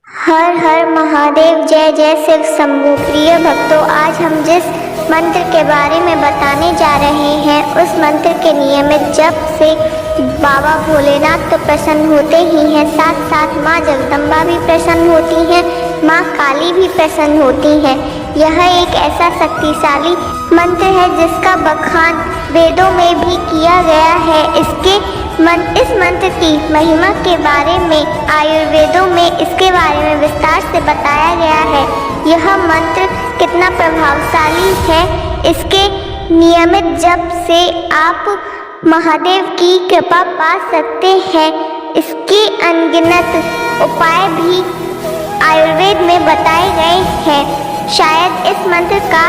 हर हर महादेव, जय जय शिव शंभू। प्रिय भक्तों, आज हम जिस मंत्र के बारे में बताने जा रहे हैं उस मंत्र के नियमित जप से बाबा भोलेनाथ तो प्रसन्न होते ही हैं, साथ साथ माँ जगदम्बा भी प्रसन्न होती हैं, माँ काली भी प्रसन्न होती हैं। यह एक ऐसा शक्तिशाली मंत्र है जिसका बखान वेदों में भी किया गया है। इस मंत्र की महिमा के बारे में आयुर्वेदों में इसके बारे में विस्तार से बताया गया है। यह मंत्र कितना प्रभावशाली है, इसके नियमित जप से आप महादेव की कृपा पा सकते हैं। इसके अनगिनत उपाय भी आयुर्वेद में बताए गए हैं। शायद इस मंत्र का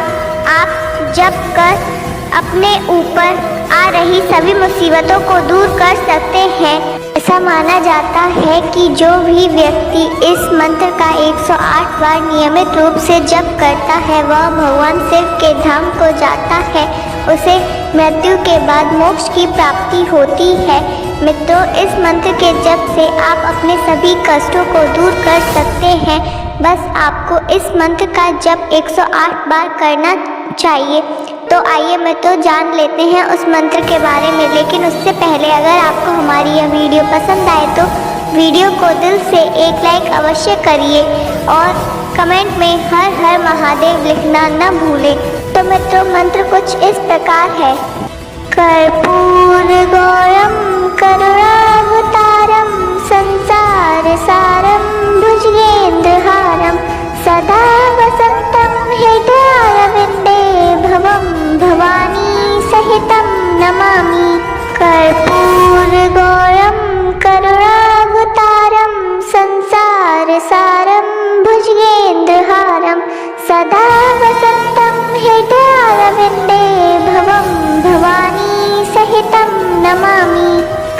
आप जप कर अपने ऊपर आ रही सभी मुसीबतों को दूर कर सकते हैं। ऐसा माना जाता है कि जो भी व्यक्ति इस मंत्र का 108 बार नियमित रूप से जप करता है वह भगवान शिव के धाम को जाता है। उसे मृत्यु के बाद मोक्ष की प्राप्ति होती है। मित्रों, इस मंत्र के जप से आप अपने सभी कष्टों को दूर कर सकते हैं। बस आपको इस मंत्र का जप 108 बार करना चाहिए। तो आइए मित्रों, जान लेते हैं उस मंत्र के बारे में। लेकिन उससे पहले अगर आपको हमारी यह वीडियो पसंद आए तो वीडियो को दिल से एक लाइक अवश्य करिए और कमेंट में हर हर महादेव लिखना न भूलें। तो मित्रों, मंत्र कुछ इस प्रकार है। कर्पूर गौरम करुणावतारम संसार सारम भुजगेन्द्रहारम सदा वसंतम हृदयारविंदे भवम भवानी सहितं नमामि। कर्पूर गौरम करुणावतारम संसार सारम भुजगेन्द्रहारम सदा वसंतम हृदयारविंदे भवम भवानी सहितं नमामि।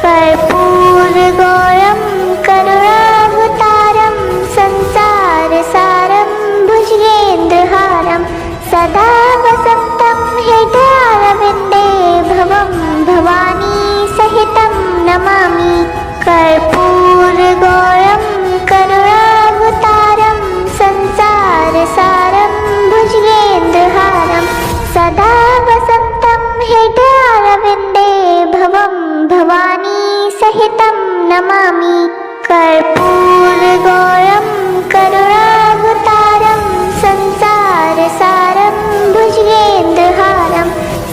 कर्पूर गौरम करुणावतारम संसार सारम भुजगेन्द्रहारम सदा वसंतम हृदयारविंदे भवम भवानी सहितं नमामि। कर्पूर गौरम करुणावतारम संसार सारम भुजगेन्द्रहारम सदा वसंतम हृदयारविंदे भवम भवानी सहितं नमामि। कर्पूर गौरम करुणावतारम संसार सारम भुजगेन्द्रहारम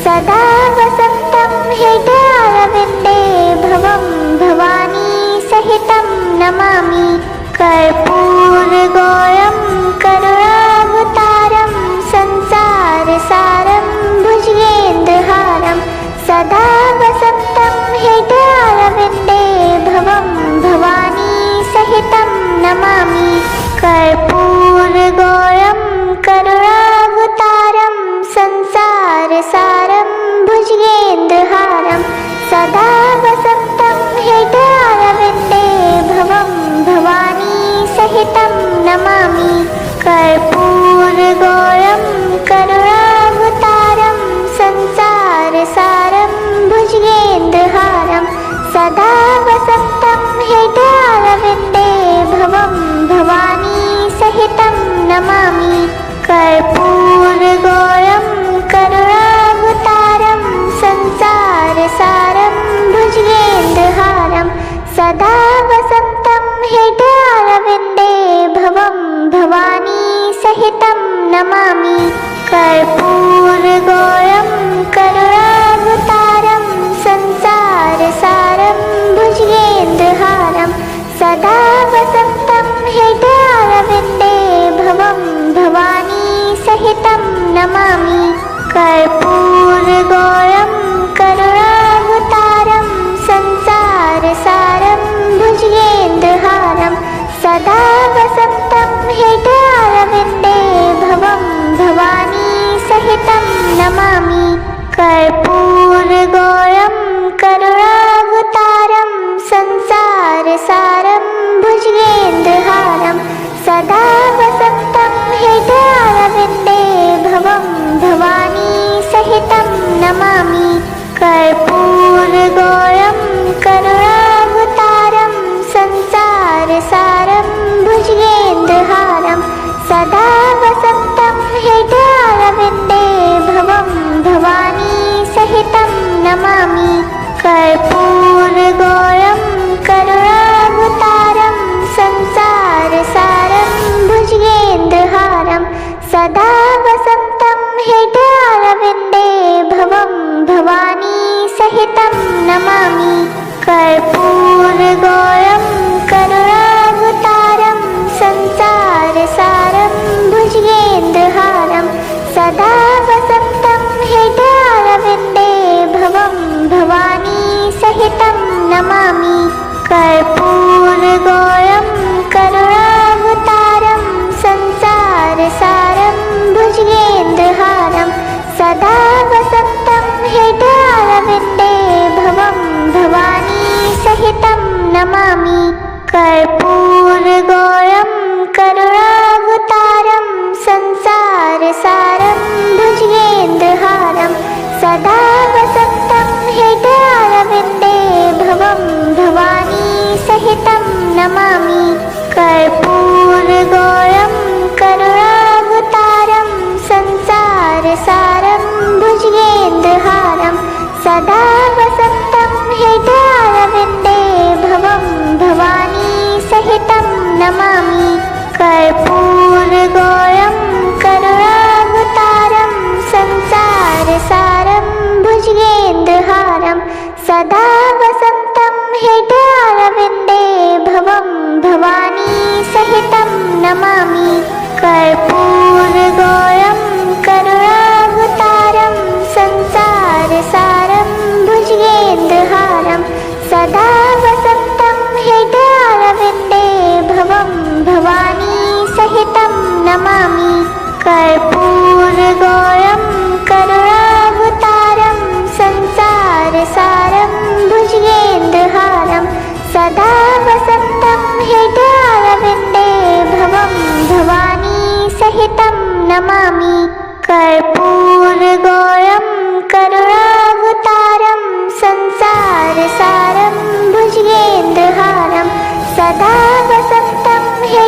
सदा वसंतम हृदयारविंदे भवम भवानी सहितं नमामि। कर्पूर गौरम करुणावतारम संसार सारम भुजगेन्द्रहारम सदा वसंतम हृदयारविंदे भवम भवानी सहितं नमामि। कर्पूर गौरम करुणावतारम संसार सारम भुजगेन्द्रहारम सदा वसंतम हृदयारविंदे भवम भवानी सहितं नमामि। कर्पूर गौरम करुणावतारम संसार सारम भुजगेन्द्रहारम सदा वसंतम हृदयारविंदे भवम भवानी सहितं नमामि। कर्पूर गौरम करुणावतारम संसार सारम भुजगेन्द्रहारम सदा वसंतम हृदयारविंदे भवम भवानी सहितं नमामि।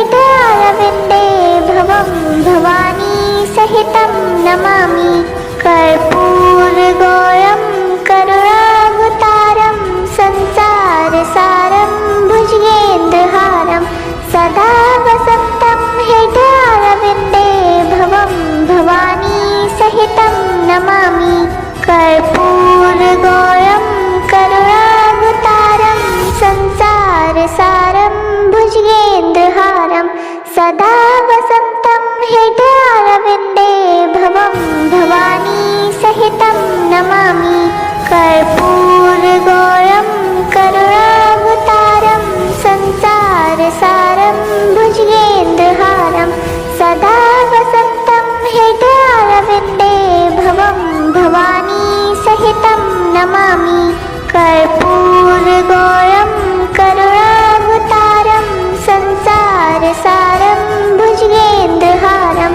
हृदयारविन्दे भवं भवानी सहितं नमामि। कर्पूरगौरं करुणावतारं संसारसारं भुजगेन्द्रहारं सदा वसन्तं हृदयारविन्दे भवं भवानी सहितं नमामि। कर्पूरगौरं करुणावतारं संसारसारं भुजगेन्द्रहारं सदा वसन्तं हृदयारविन्दे भवं भवानी सहितं नमामि। कर्पूरगौरं करुणावतारं संसारसारं भुजगेन्द्रहारं सदा वसन्तं हृदयारविन्दे भवं भवानी सहितं नमामि। कर्पूरगौरं करुणावतारं संसारसारं भुजगेन्द्रहारं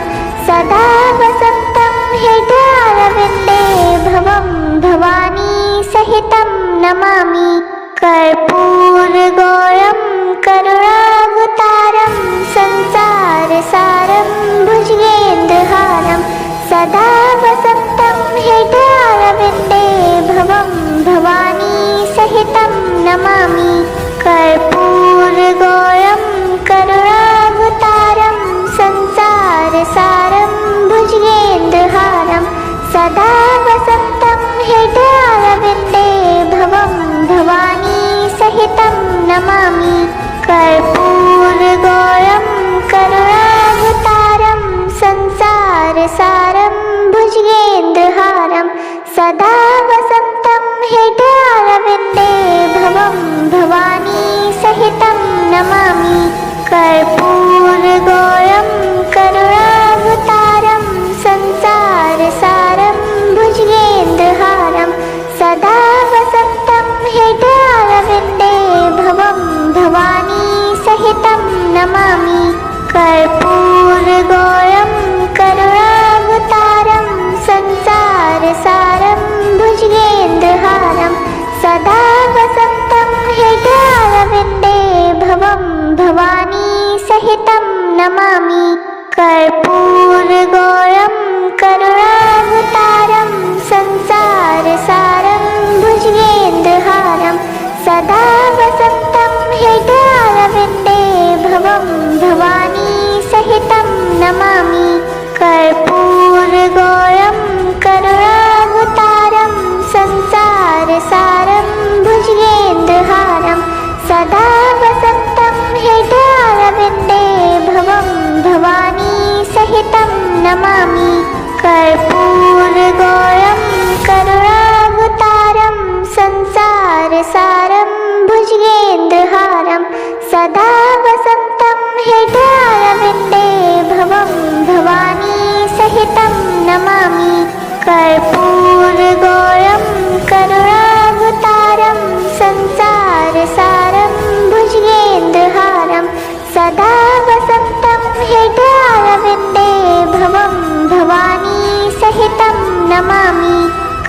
सदा वसन्तं हृदयारविन्दे भवं भवानी सहितं नमामि। कर्पूरगौरं करुणावतारं संसारसारं भुजगेन्द्रहारं सदा वसन्तं हृदयारविन्दे भवं भवानी सहितं नमामि। कर्पूरगौरं करुणावतारं संसारसारं भुजगेन्द्रहारं सदा वसन्तं हृदयारविन्दे भवं भवानी सहितं नमामि। कर्पूरगौरं करुणावतारं संसारसारं भुजगेन्द्रहारं सदा वसन्तं हृदयारविन्दे भवं भवानी सहितं नमामि। कर्पूरगौरं करुणावतारं संसारसारं भुजगेन्द्रहारं सदा वसन्तं हृदयारविन्दे भवं भवानी सहितं नमामि। कर्पूरगौरं करुणावतारं संसारसारं भुजगेन्द्रहारं सदा वसन्तं हृदयारविन्दे भवं भवानी सहितं नमामि। कर्पूरगौरं करुणावतारं संसारसारं भुजगेन्द्रहारं सदा वसन्तं हृदयारविन्दे भवं भवानी सहितं नमामि। कर्पूरगौरं करुणावतारं संसारसारं भुजगेन्द्रहारं सदा वसन्तं हृदयारविन्दे भवं भवानी सहितं नमामि। कर्पूरगौरं करुणावतारं संसारसारं भुजगेन्द्रहारं सदा वसन्तं हृदयारविन्दे भवं भवानी सहितं नमामि। कर्पूरगौरं करुणावतारं संसारसारं भुजगेन्द्रहारं सदा वसन्तं हृदयारविन्दे भवं भवानी सहितं नमामि।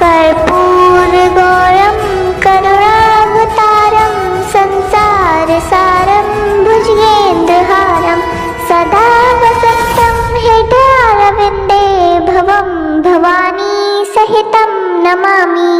कर्पूरगौरं करुणावतारं संसारसारं भुजगेन्द्रहारं सदा वसन्तं हृदयारविन्दे भवं भवानी सहितं नमामि।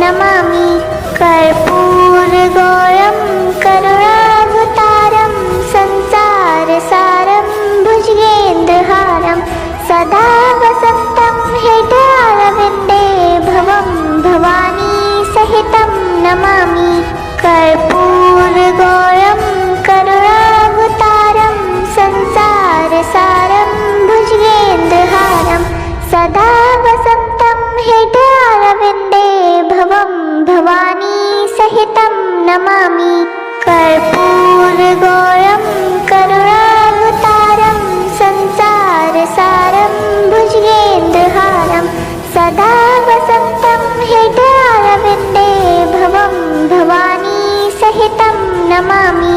नमामि कर्पूरगौरं करुणावतारं संसारसारं भुजगेन्द्रहारं सदा वसन्तं हृदयारविन्दे भवं भवानी सहितं नमामि कर्पूरगौरं करुणावतारं संसारसारं भुजगेन्द्रहारं सदा वसन्तं हृदयारविन्दे भवं भवानी सहितं नमामि कर्पूरगौरं करुणावतारं संसारसारं भुजगेन्द्रहारं सदा वसन्तं हृदयारविन्दे भवं भवानी सहितं नमामि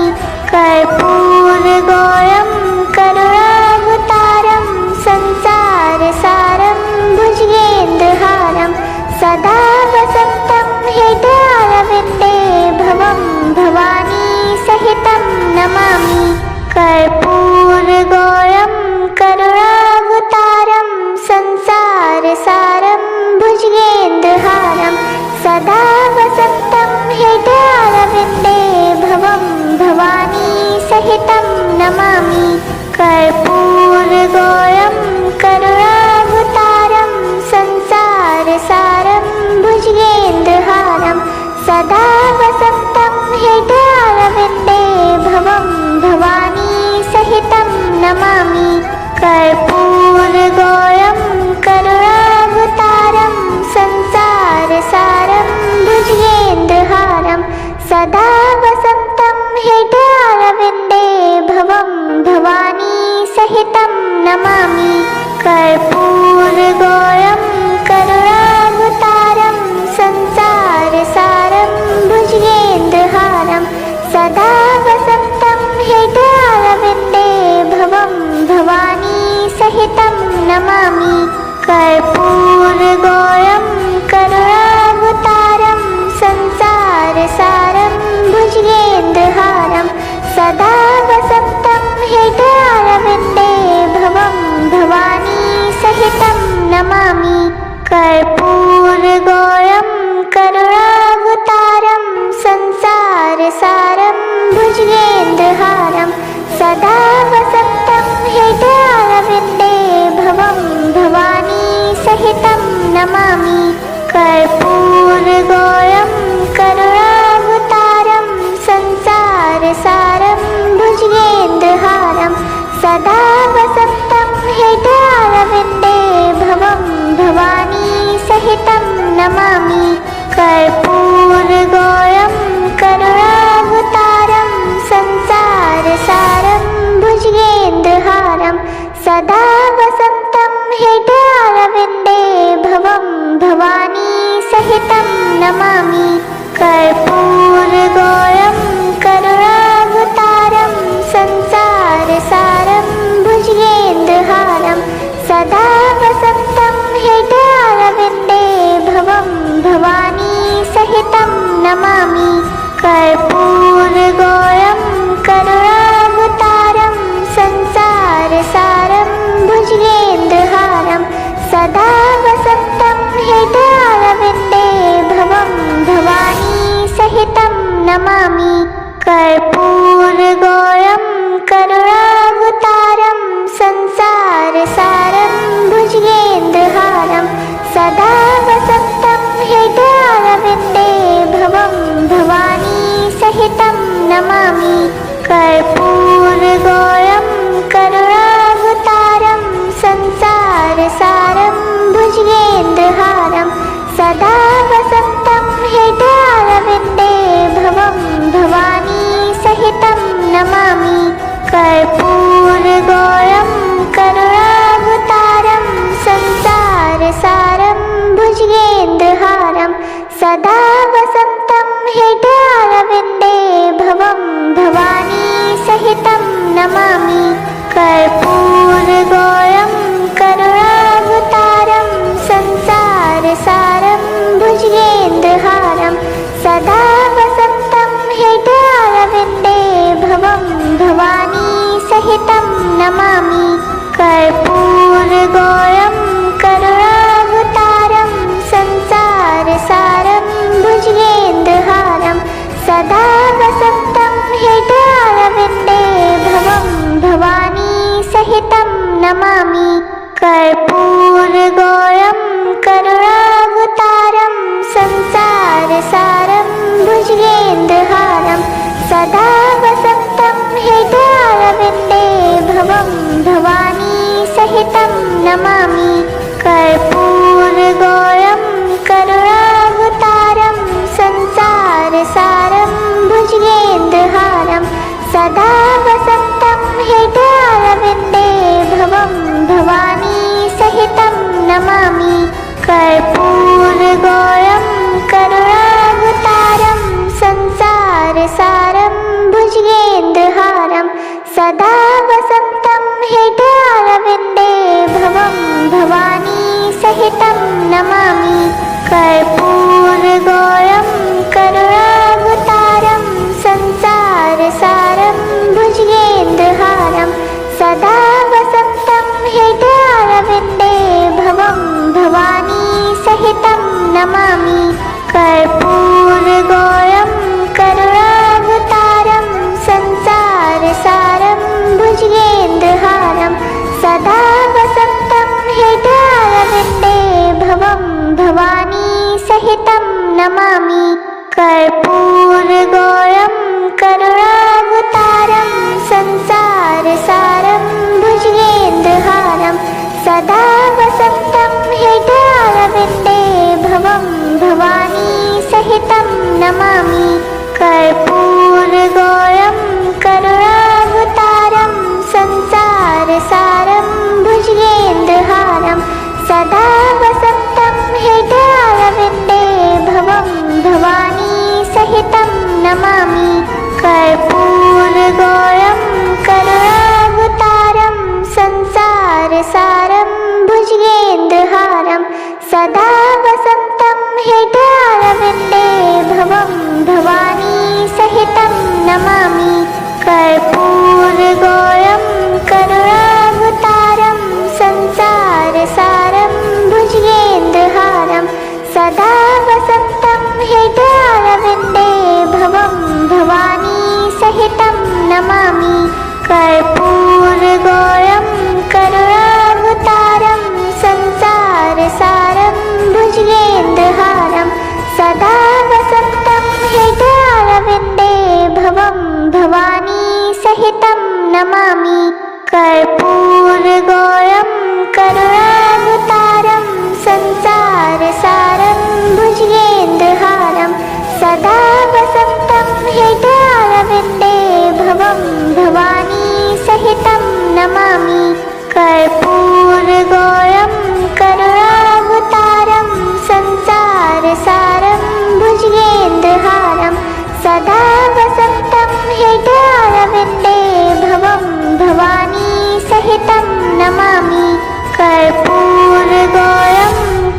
कर्पूरगौरं करुणावतारं संसारसारं भुजगेन्द्रहारं सदा वसन्तं हृदयारविन्दे भवं भवानी सहितं नमामि कर्पूरगौरं करुणावतारं संसारसारं भुजगेन्द्रहारं सदा वसन्तं हृदयारविन्दे भवं भवानी सहितं नमामि कर्पूरगौरं करुणावतारं संसारसारं भुजगेन्द्रहारं सदा वसन्तं हृदयारविन्दे भवं भवानी सहितं नमामि कर्पूरगौरं करुणावतारं संसारसारं भुजगेन्द्रहारं सदा वसन्तं हृदयारविन्दे भवं भवानी सहितं नमामि कर्पूरगौरं करुणावतारं संसारसारं भुजगेन्द्रहारं सदा वसन्तं हृदयारविन्दे भवं भवानी सहितं नमामि कर्पूरगौरं करुणावतारं संसारसारं भुजगेन्द्रहारं सदा वसन्तं हृदयारविन्दे भवं भवानी सहितं नमामि कर्पूरगौरं करुणावतारं संसारसारं भुजगेन्द्रहारं सदा वसन्तं हृदयारविन्दे भवं भवानी सहितं नमामि कर्पूरगौरं करुणावतारं संसारसारं भुजगेन्द्रहारं सदा वसन्तं हृदयारविन्दे भवं भवानी सहितं नमामि कर्पूरगौरं करुणावतारं संसारसारं भुजगेन्द्रहारं सदा वसन्तं हृदयारविन्दे भवं भवानी सहितं नमामि कर्पूरगौरं करुणावतारं संसारसारं भुजगेन्द्रहारं सदा वसन्तं हृदयारविन्दे भवं भवानी सहितं नमामि कर्पूरगौरं करुणावतारं संसारसारं भुजगेन्द्रहारं सदा वसन्तं हृदयारविन्दे भवं भवानी सहितं नमामि नमामि कर्पूरगौरं करुणावतारं संसारसारं भुजगेन्द्रहारं सदा वसन्तं हृदयारविन्दे भवं भवानी सहितं नमामि कर्पूरगौरं करुणावतारं संसारसारं भुजगेन्द्रहारं सदा वसन्तं हृदयारविन्दे भवं भवानी सहितं नमामि कर्पूरगौरं करुणावतारं संसारसारं भुजगेन्द्रहारं सदा वसन्तं हृदयारविन्दे भवं भवानी सहितं नमामि कर्पूरगौरं करुणावतारं संसारसारं भुजगेन्द्रहारं सदा वसन्तं हृदयारविन्दे भवं भवानी सहितं नमामि कर्पूरगौरं करुणावतारं संसारसारं भुजगेन्द्रहारं सदा वसन्तं हृदयारविन्दे भवं भवानी सहितं नमामि कर्पूरगौरं करुणावतारं संसारसारं भुजगेन्द्रहारं सदा वसन्तं हृदयारविन्दे भवं भवानी सहितं नमामि कर्पूरगौरं करुणावतारं संसारसारं भुजगेन्द्रहारं सदा वसन्तं हृदयारविन्दे भवं भवानी सहितं नमामि कर्पूरगौरं करुणावतारं संसारसारं भुजगेन्द्रहारं सदा वसन्तं हृदयारविन्दे भवं भवानी सहितं नमामि कर्पूरगौरं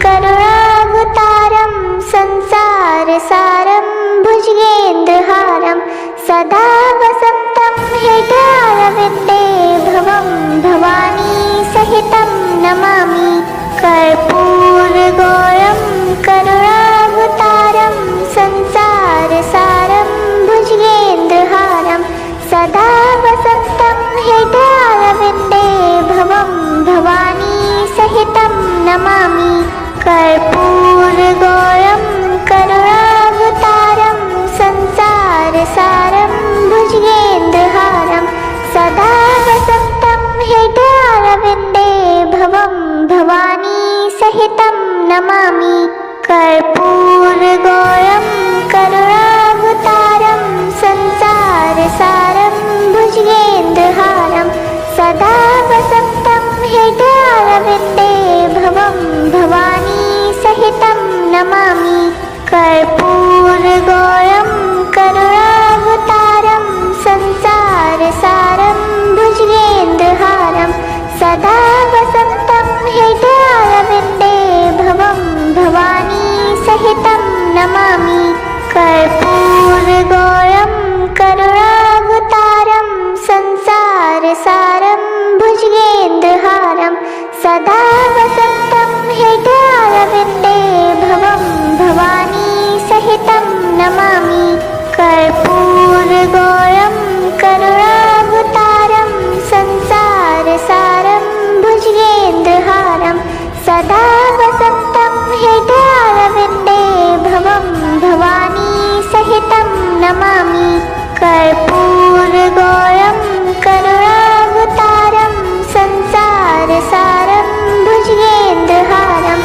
करुणावतारं संसारसारं भुजगेन्द्रहारं सदा वसन्तं हृदयारविन्दे भवं भवानी सहितं नमामि कर्पूरगौरं करुणावतारं संसारसारं भुजगेन्द्रहारं सदा वसन्तं हृदयारविन्दे भवं भवानी सहितं नमामि कर्पूरगौरं करुणावतारं संसारसारं भुजगेन्द्रहारं सदा वसन्तं हृदयारविन्दे भवं भवानी सहितं नमामि कर्पूरगौरं करुणावतारं संसारसारं भुजगेन्द्रहारं सदा वसन्तं हृदयारविन्दे भवं भवानी सहितं नमामि कर्पूरगौरं करुणावतारं संसारसारं भुजगेन्द्रहारं सदा वसन्तं हृदयारविन्दे भवं भवानी सहितं नमामि कर्पूरगौरं करुणावतारं संसारसारं भुजगेन्द्रहारं सदा वसन्तं हृदयारविन्दे भवं भवानी सहितं नमामि कर्पूरगौरं करुणावतारं संसारसारं भुजगेन्द्रहारं सदा वसन्तं हृदयारविन्दे भवं भवानी सहितं नमामि कर्पूरगौरं करुणावतारं संसारसारं भुजगेन्द्रहारं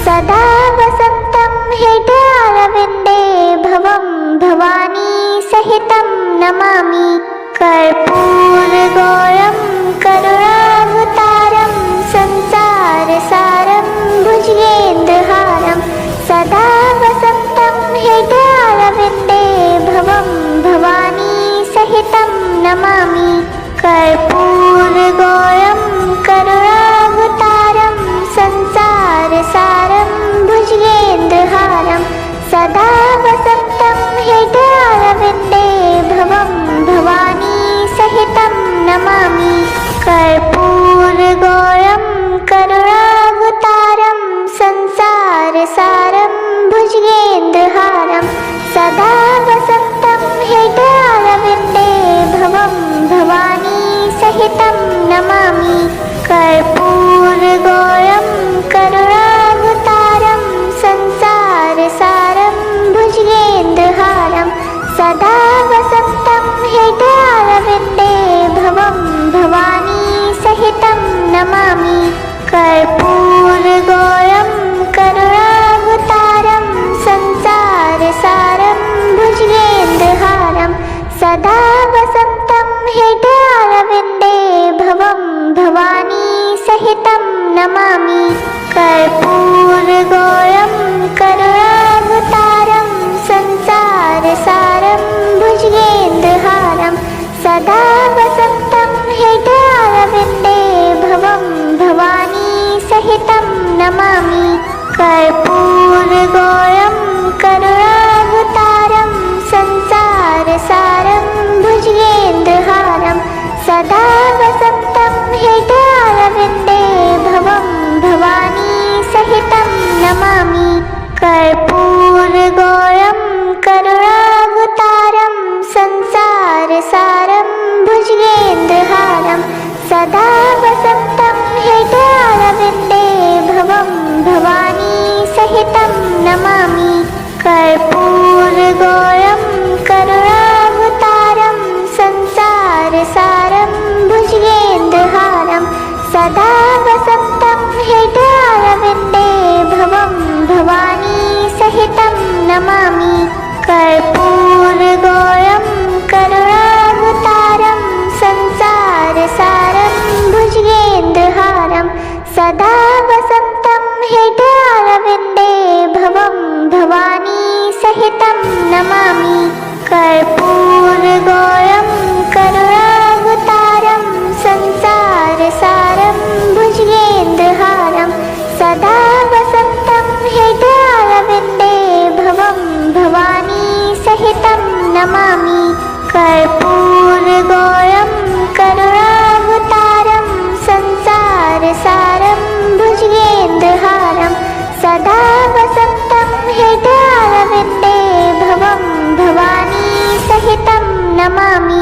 सदा वसन्तं हृदयारविन्दे भवं भवानी सहितं नमामि कर्पूरगौरं करुणावतारं संसारसारं भुजगेन्द्रहारं सदा वसन्तं हृदयारविन्दे भवं भवानी सहितं नमामि कर्पूरगौरं करुणावतारं संसारसारं भुजगेन्द्रहारं सदा वसन्तं हृदयारविन्दे भवं कर्पूरगौरं करुणावतारं संसारसारं भुजगेन्द्रहारं सदा वसन्तं हृदयारविन्दे भवं भवानी सहितं नमामि। कर्पूरगौरं करुणावतारं संसारसारं भुजगेन्द्रहारं सदा वसन्तं हृदयारविन्दे भवं भवानी सहितं नमामि। कर्पूरगौरं करुणावतारं संसारसारं भुजगेन्द्रहारं सदा वसन्तं हृदयारविन्दे भवं भवानी सहितं नमामि। कर्पूरगौरं करुणावतारं संसारसारं भुजगेन्द्रहारं सदा वसन्तं हृदयारविन्दे भवं भवानी सहितं नमामि। कर्पूरगौरं करुणावतारं संसारसारं भुजगेन्द्रहारं सदा वसन्तं हृदयारविन्दे भवं भवानी सहितं नमामि।